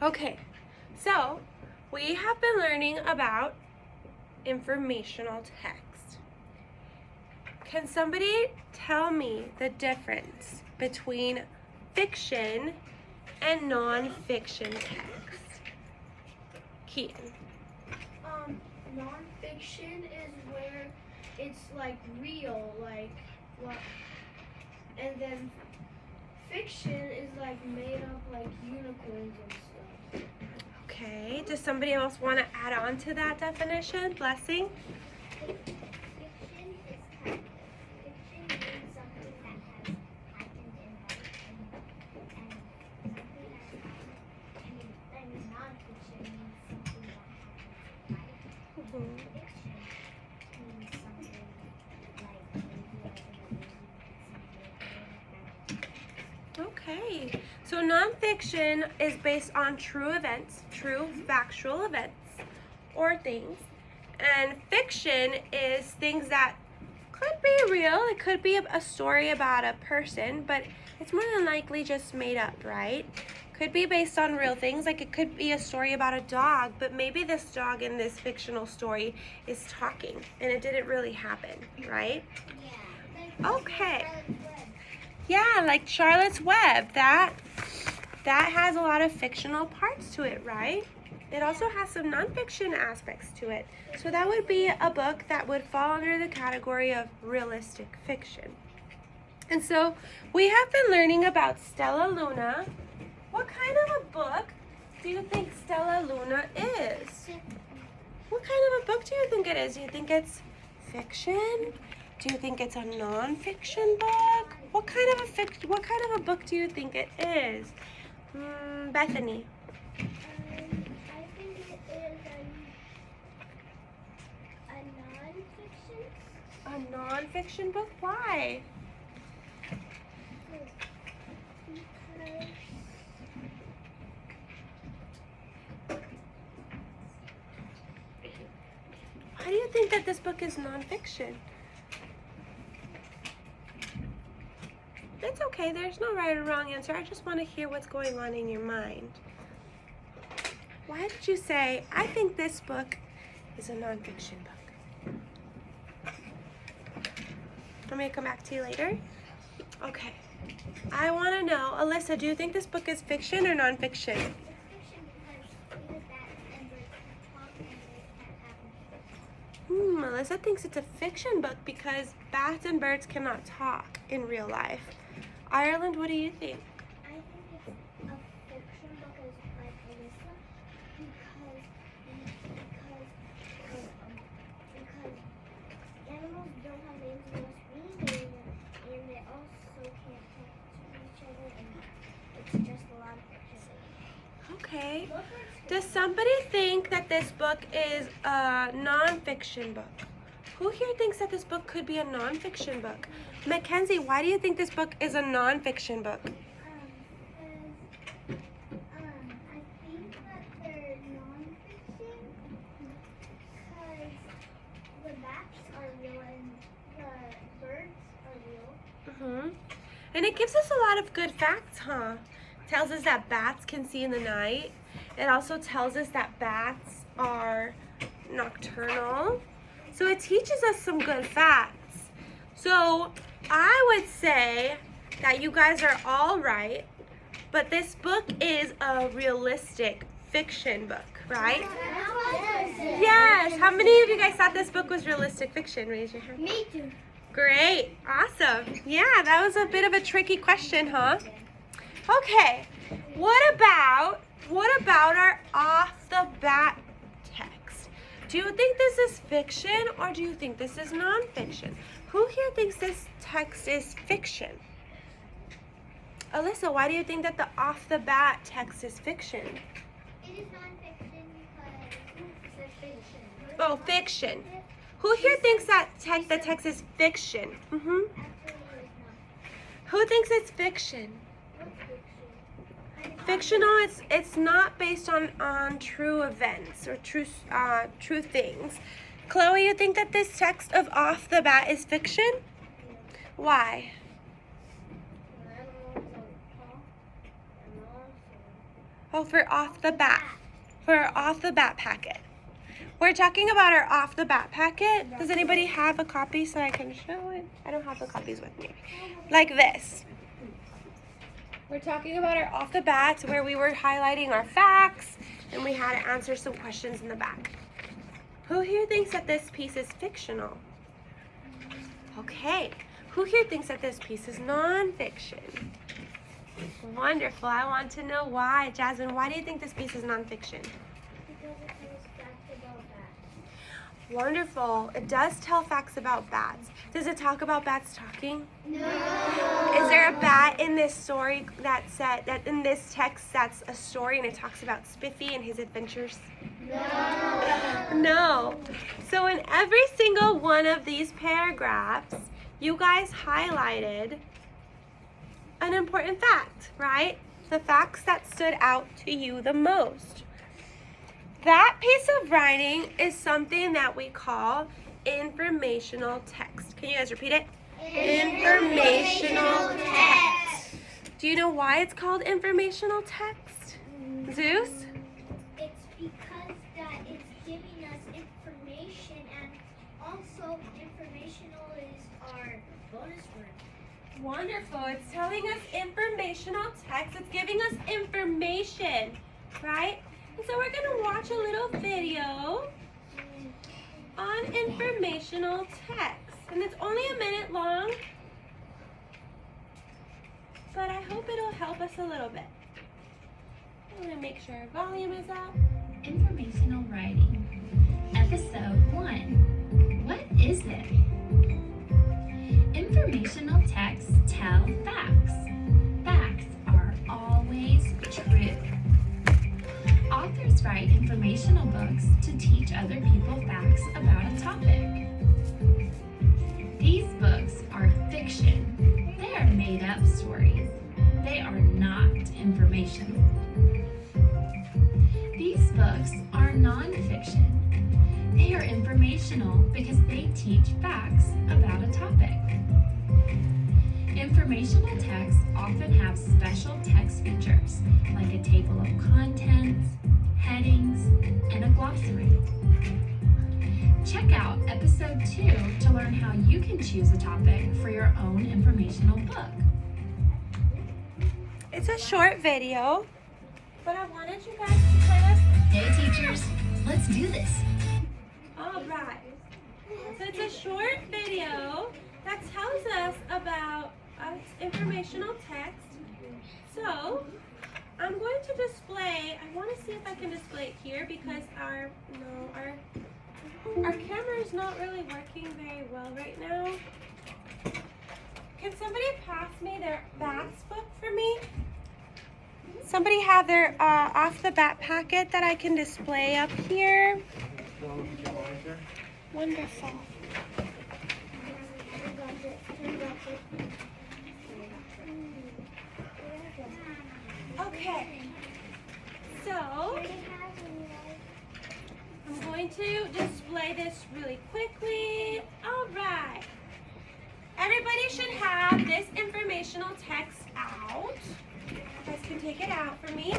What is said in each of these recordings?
Okay, so we have been learning about informational text. Can somebody tell me the difference between fiction and non-fiction text? Keaton. Non-fiction is where it's like real, like what, and then fiction is like made up, like unicorns and stuff. Okay, does somebody else want to add on to that definition? Blessing? Fiction is kind of, fiction means something that has happened in life, and something that's happened. I mean, non-fiction means something that happens in life. Mhm. Fiction means something like maybe like in a movie, something. Okay, so nonfiction is based on true events, true factual events or things, and fiction is things that could be real. It could be a story about a person, but it's more than likely just made up, right? Could be based on real things, like it could be a story about a dog, but maybe this dog in this fictional story is talking and it didn't really happen, right? Yeah. Okay. Yeah, like Charlotte's Web. That has a lot of fictional parts to it, right? It also has some nonfiction aspects to it. So that would be a book that would fall under the category of realistic fiction. And so we have been learning about Stella Luna. What kind of a book do you think Stella Luna is? What kind of a book do you think it is? Do you think it's fiction? Do you think it's a non-fiction book? What kind of a book do you think it is? Bethany. I think it is a non-fiction. A non-fiction book? Why? Because Why do you think that this book is non-fiction? It's okay. There's no right or wrong answer. I just want to hear what's going on in your mind. Why did you say, I think this book is a non-fiction book? Want me to come back to you later? Okay. I want to know, Alyssa, do you think this book is fiction or non-fiction? it's fiction because bats and birds can talk and they can't have. Alyssa thinks it's a fiction book because bats and birds cannot talk in real life. Ireland, what do you think? I think it's a fiction book as like Alyssa because animals don't have names and no speaking and they also can't talk to each other and it's just a lot of fiction. Okay. Does somebody think that this book is a non-fiction book? Who here thinks that this book could be a non-fiction book? Mackenzie, why do you think this book is a non-fiction book? I think that they're non-fiction because the bats are real and the birds are real. And it gives us a lot of good facts, huh? Tells us that bats can see in the night. It also tells us that bats are nocturnal. So it teaches us some good facts. So I would say that you guys are all right, but this book is a realistic fiction book, right? Yes. How many of you guys thought this book was realistic fiction? Raise your hand. Me too. Great. Awesome. Yeah, that was a bit of a tricky question, huh? Okay. What about our off the bat text? Do you think this is fiction or do you think this is nonfiction? Who here thinks this text is fiction? Alyssa, why do you think that the off the bat text is fiction? It is non-fiction because it's a fiction. Oh, fiction. Who here thinks that the text is fiction? Actually, it is not. Who thinks it's fiction? What's fiction? Fictional, it's not based on true events or true things. Chloe, you think that this text of off the bat is fiction? Why? Oh, for off the bat. For our off the bat packet. We're talking about our off the bat packet. Does anybody have a copy so I can show it? I don't have the copies with me. Like this. We're talking about our off the bats where we were highlighting our facts and we had to answer some questions in the back. Who here thinks that this piece is fictional? Okay. Who here thinks that this piece is nonfiction? Wonderful. I want to know why. Jasmine, why do you think this piece is nonfiction? Because it tells facts about bats. Wonderful. It does tell facts about bats. Does it talk about bats talking? No. Is there a bat in this story that in this text that's a story and it talks about Spiffy and his adventures? No. No. So in every single one of these paragraphs, you guys highlighted an important fact, right? The facts that stood out to you the most. That piece of writing is something that we call informational text. Can you guys repeat it? Informational text. Do you know why it's called informational text? Zeus? It's because that it's giving us information, and also informational is our bonus word. Wonderful. It's telling us informational text. It's giving us information, right? And so we're going to watch a little video on informational text. And it's only a minute long, but I hope it'll help us a little bit. I'm going to make sure our volume is up. Informational Writing, Episode 1. What is it? Informational texts tell facts. Facts are always true. Authors write informational books to teach other people facts about a topic. These books are fiction. They are made-up stories. They are not informational. These books are non-fiction. They are informational because they teach facts about a topic. Informational texts often have special text features like a table of contents, headings, and a glossary. Check out Episode 2 to learn how you can choose a topic for your own informational book. It's a short video, but I wanted you guys to kind of... Hey teachers, let's do this. All right. So it's a short video that tells us about informational text. So I'm going to display, I want to see if I can display it here because our camera is not really working very well right now. Can somebody pass me their bats book for me? Somebody have their off the bat packet that I can display up here. Wonderful. Okay. So I'm going to display this really quickly. All right. Everybody should have this informational text out. You guys can take it out for me.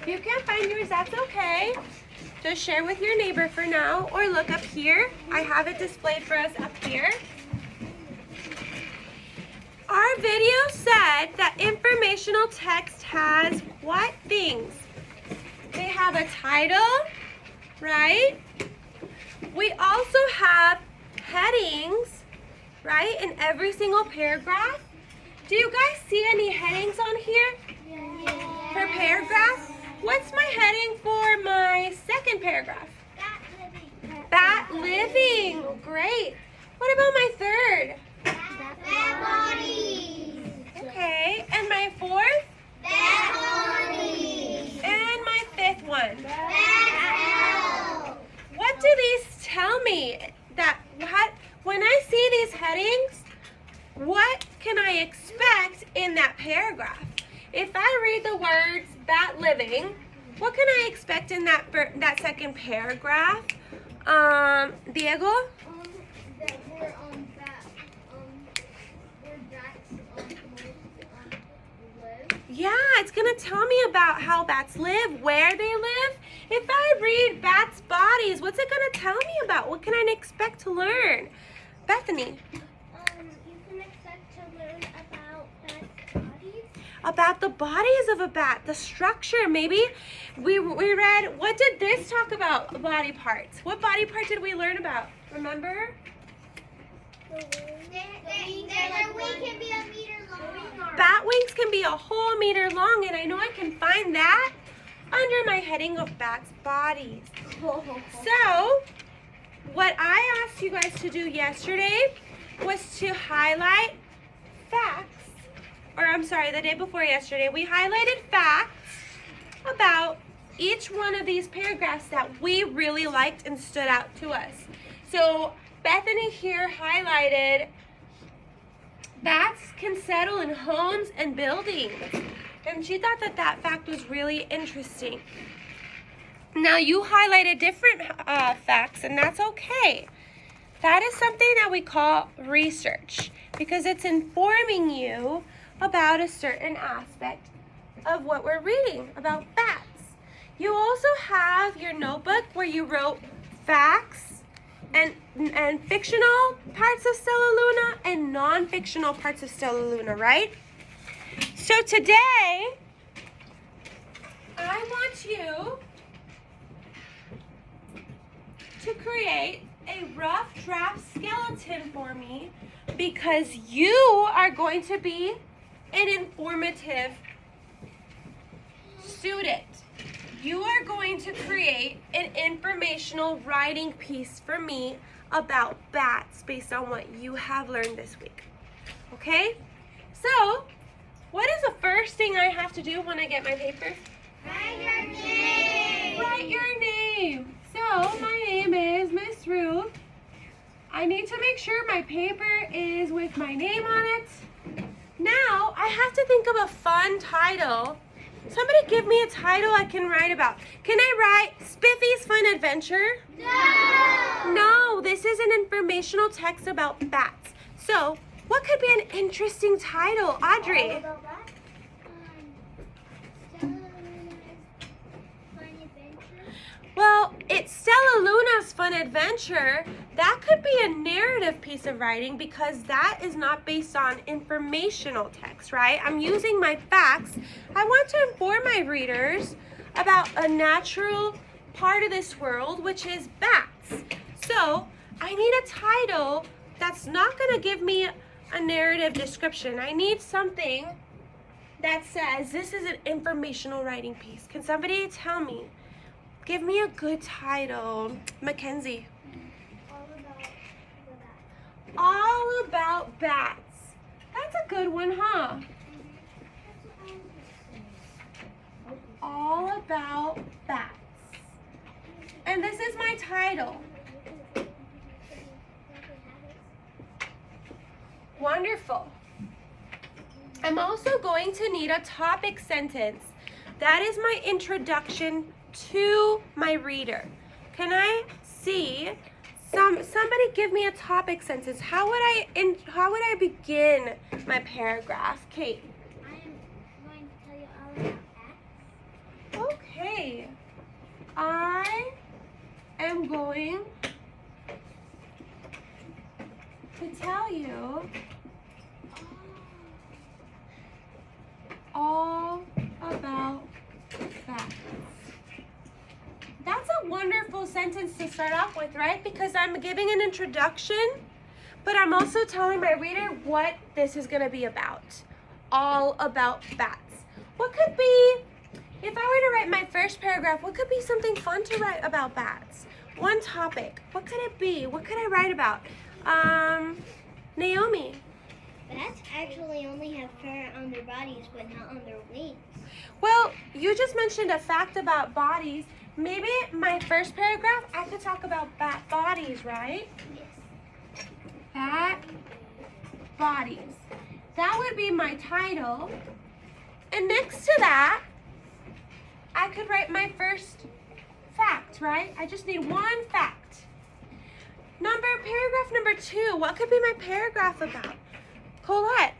If you can't find yours, that's okay. Just share with your neighbor for now or look up here. I have it displayed for us up here. Our video said that informational text has what things? They have a title, right? We also have headings, right, in every single paragraph. Do you guys see any headings on here for paragraph? What's my heading for my second paragraph? Bat living. Great. What about my third? Bat bodies. Okay. And my fourth? Bat bodies. And my fifth one? Bat hell. What do these tell me? When I see these headings, what can I expect in that paragraph? If I read the words bat living, what can I expect in that second paragraph? Diego? That we're bat. We're bats it's going to tell me about how bats live, where they live. If I read bats' bodies, what's it going to tell me about? What can I expect to learn? Bethany. You can expect to learn about bats' bodies. About the bodies of a bat, the structure. Maybe we read, what did this talk about? Body parts. What body part did we learn about? Remember? Their wing can be a meter long. Bat wings can be a whole meter long, and I know I can find that under my heading of bats' bodies. So, what I asked you guys to do yesterday was to highlight facts, or I'm sorry, the day before yesterday, we highlighted facts about each one of these paragraphs that we really liked and stood out to us. So, Bethany here highlighted bats can settle in homes and buildings. And she thought that that fact was really interesting. Now you highlighted different facts, and that's okay. That is something that we call research because it's informing you about a certain aspect of what we're reading about bats. You also have your notebook where you wrote facts and fictional parts of Stella Luna and non-fictional parts of Stella Luna, right? So today, I want you to create a rough draft skeleton for me because you are going to be an informative student. You are going to create an informational writing piece for me about bats based on what you have learned this week. Okay? So, what is the first thing I have to do when I get my paper? Write your name. Write your name. So, my name is Miss Ruth. I need to make sure my paper is with my name on it. Now, I have to think of a fun title. Somebody give me a title I can write about. Can I write Spiffy's Fun Adventure? No. No, this is an informational text about bats. So, what could be an interesting title, Audrey? All about that? Stella Luna's Fun Adventure. Well, it's Stella Luna's Fun Adventure. That could be a narrative piece of writing because that is not based on informational text, right? I'm using my facts. I want to inform my readers about a natural part of this world, which is bats. So, I need a title that's not going to give me a narrative description. I need something that says this is an informational writing piece. Can somebody tell me? Give me a good title. Mackenzie. All about bats. That's a good one, huh? All about bats. And this is my title. Wonderful. I'm also going to need a topic sentence. That is my introduction to my reader. Can I see somebody give me a topic sentence? How would I begin my paragraph? Kate. I am going to tell you all about bats. Okay. I am going to tell you all about bats. That's a wonderful sentence to start off with, right? Because I'm giving an introduction, but I'm also telling my reader what this is going to be about. All about bats. What could be, if I were to write my first paragraph, what could be something fun to write about bats? One topic. What could it be? What could I write about? Naomi. Bats actually only have fur on their bodies, but not on their wings. Well, you just mentioned a fact about bodies. Maybe my first paragraph, I could talk about bat bodies, right? Yes. Bat bodies. That would be my title. And next to that, I could write my first fact, right? I just need one fact. Paragraph number 2, what could be my paragraph about? Colette.